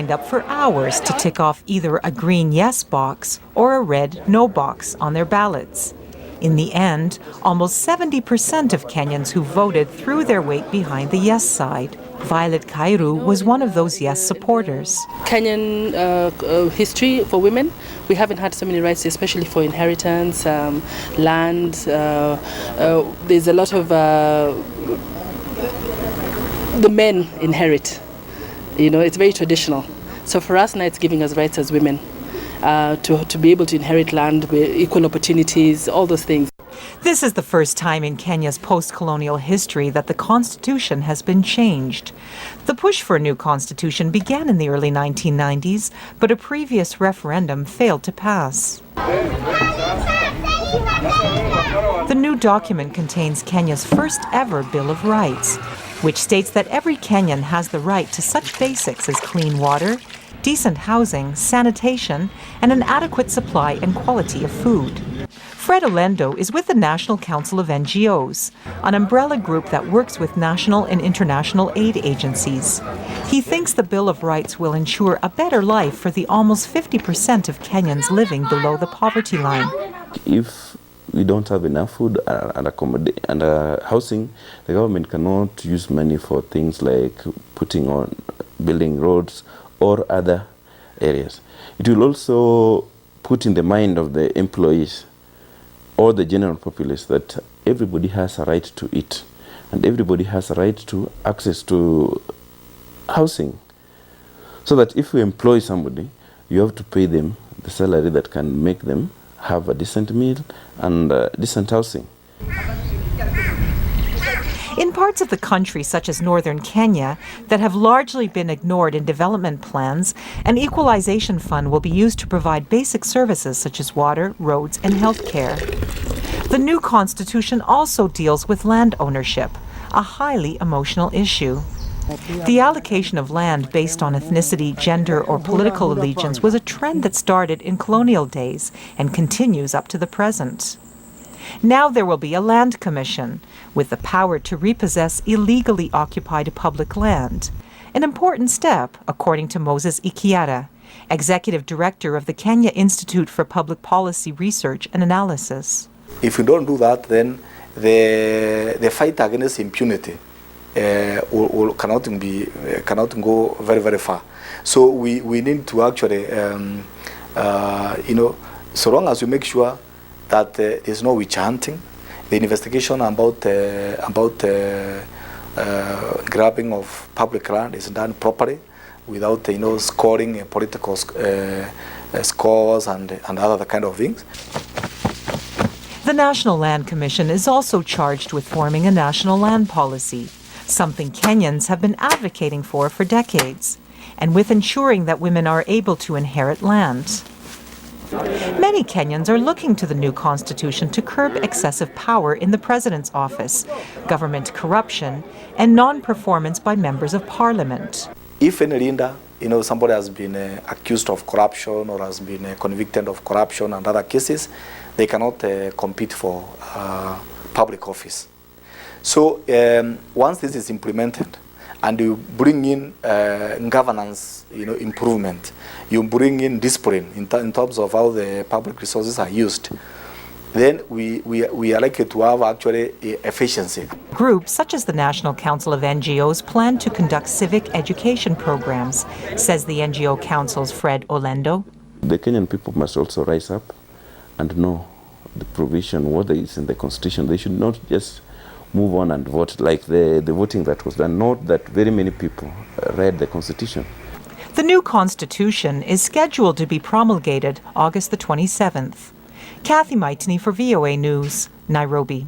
lined up for hours to tick off either a green yes box or a red no box on their ballots. In the end, almost 70% of Kenyans who voted threw their weight behind the yes side. Violet Kairu was one of those yes supporters. Kenyan history for women, we haven't had so many rights, especially for inheritance, land. There's a lot of the men inherit. You know, it's very traditional. So for us now, it's giving us rights as women to be able to inherit land, equal opportunities, all those things. This is the first time in Kenya's post-colonial history that the constitution has been changed. The push for a new constitution began in the early 1990s, but a previous referendum failed to pass. The new document contains Kenya's first ever Bill of Rights, which states that every Kenyan has the right to such basics as clean water, decent housing, sanitation, and an adequate supply and quality of food. Fred Olendo is with the National Council of NGOs, an umbrella group that works with national and international aid agencies. He thinks the Bill of Rights will ensure a better life for the almost 50% of Kenyans living below the poverty line. If we don't have enough food and housing, the government cannot use money for things like building roads or other areas. It will also put in the mind of the employees or the general populace that everybody has a right to eat and everybody has a right to access to housing. So that if you employ somebody, you have to pay them the salary that can make them have a decent meal and decent housing. In parts of the country, such as northern Kenya, that have largely been ignored in development plans, an equalization fund will be used to provide basic services such as water, roads, and health care. The new constitution also deals with land ownership, a highly emotional issue. The allocation of land based on ethnicity, gender, or political allegiance was a trend that started in colonial days and continues up to the present. Now there will be a land commission with the power to repossess illegally occupied public land. An important step, according to Moses Ikiara, Executive Director of the Kenya Institute for Public Policy Research and Analysis. If we don't do that, then the fight against impunity cannot go very, very far. So we need to actually, so long as we make sure that there's no witch hunting, the investigation about grabbing of public land is done properly without scoring political scores and other kind of things. The National Land Commission is also charged with forming a national land policy, something Kenyans have been advocating for decades, and with ensuring that women are able to inherit land. Many Kenyans are looking to the new constitution to curb excessive power in the president's office, government corruption, and non-performance by members of parliament. If in Linda, somebody has been accused of corruption or has been convicted of corruption and other cases, they cannot compete for public office. So once this is implemented, and you bring in governance, improvement, you bring in discipline in terms of how the public resources are used, then we are likely to have actually efficiency. Groups such as the National Council of NGOs plan to conduct civic education programs, says the NGO Council's Fred Olendo. The Kenyan people must also rise up and know the provision, what is in the constitution. They should not just move on and vote like the voting that was done. Not that very many people read the constitution. The new constitution is scheduled to be promulgated August the 27th. Cathy Majtenyi for VOA News, Nairobi.